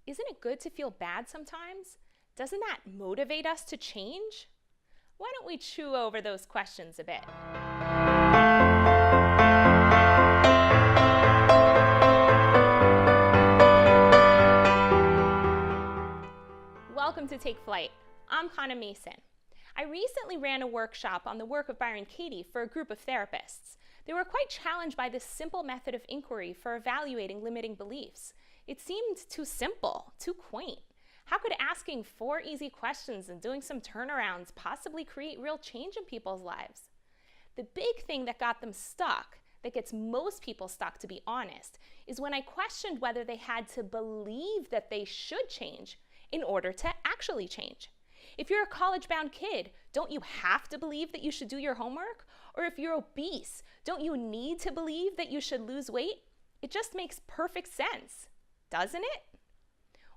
isn't it good to feel bad sometimes? Doesn't that motivate us to change? Why don't we chew over those questions a bit? Welcome to Take Flight. I'm Chana Mason. I recently ran a workshop on the Work of Byron Katie for a group of therapists. They were quite challenged by this simple method of inquiry for evaluating limiting beliefs. It seemed too simple, too quaint. How could asking 4 easy questions and doing some turnarounds possibly create real change in people's lives? The big thing that got them stuck, that gets most people stuck to be honest, is when I questioned whether they had to believe that they should change in order to actually change. If you're a college-bound kid, don't you have to believe that you should do your homework? Or if you're obese, don't you need to believe that you should lose weight? It just makes perfect sense, doesn't it?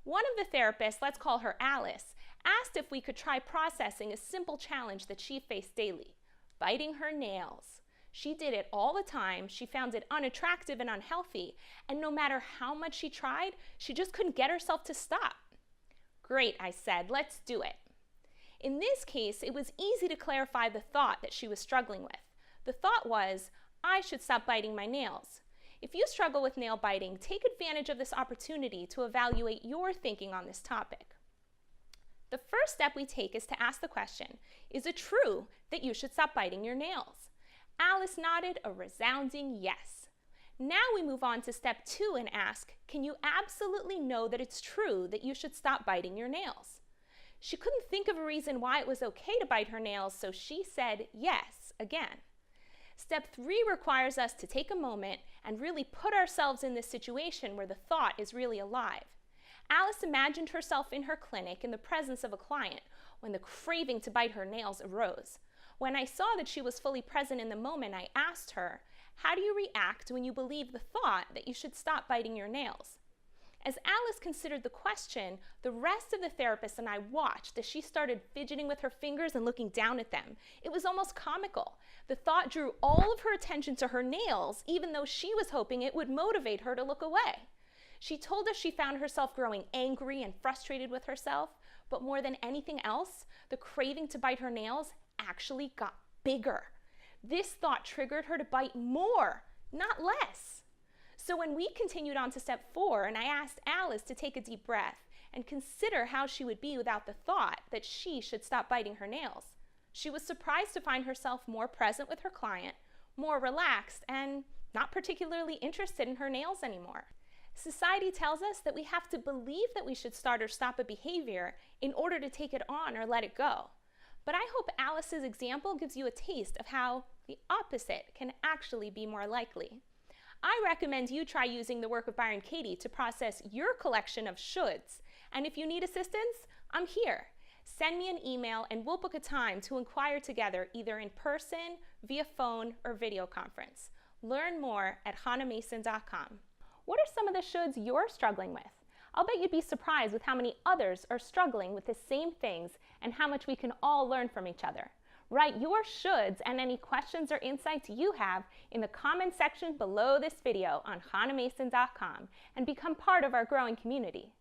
One of the therapists, let's call her Alice, asked if we could try processing a simple challenge that she faced daily, biting her nails. She did it all the time, she found it unattractive and unhealthy, and no matter how much she tried, she just couldn't get herself to stop. Great, I said, let's do it. In this case, it was easy to clarify the thought that she was struggling with. The thought was, I should stop biting my nails. If you struggle with nail biting, take advantage of this opportunity to evaluate your thinking on this topic. The first step we take is to ask the question, is it true that you should stop biting your nails? Alice nodded a resounding yes. Now we move on to step 2 and ask, can you absolutely know that it's true that you should stop biting your nails? She couldn't think of a reason why it was okay to bite her nails, so she said yes again. Step 3 requires us to take a moment and really put ourselves in this situation where the thought is really alive. Alice imagined herself in her clinic in the presence of a client when the craving to bite her nails arose. When I saw that she was fully present in the moment, I asked her, how do you react when you believe the thought that you should stop biting your nails? As Alice considered the question, the rest of the therapist and I watched as she started fidgeting with her fingers and looking down at them. It was almost comical. The thought drew all of her attention to her nails, even though she was hoping it would motivate her to look away. She told us she found herself growing angry and frustrated with herself, but more than anything else, the craving to bite her nails actually got bigger. This thought triggered her to bite more, not less. So when we continued on to step 4 and I asked Alice to take a deep breath and consider how she would be without the thought that she should stop biting her nails, she was surprised to find herself more present with her client, more relaxed, and not particularly interested in her nails anymore. Society tells us that we have to believe that we should start or stop a behavior in order to take it on or let it go. But I hope Alice's example gives you a taste of how the opposite can actually be more likely. I recommend you try using the Work of Byron Katie to process your collection of shoulds. And if you need assistance, I'm here. Send me an email and we'll book a time to inquire together either in person, via phone, or video conference. Learn more at chanamason.com. What are some of the shoulds you're struggling with? I'll bet you'd be surprised with how many others are struggling with the same things and how much we can all learn from each other. Write your shoulds and any questions or insights you have in the comment section below this video on chanamason.com and become part of our growing community.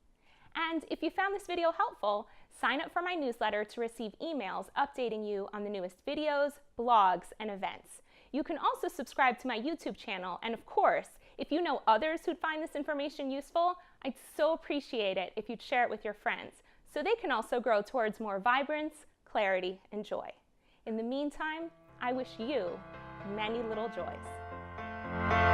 And if you found this video helpful, sign up for my newsletter to receive emails updating you on the newest videos, blogs, and events. You can also subscribe to my YouTube channel, and of course, if you know others who'd find this information useful, I'd so appreciate it if you'd share it with your friends so they can also grow towards more vibrance, clarity, and joy. In the meantime, I wish you many little joys.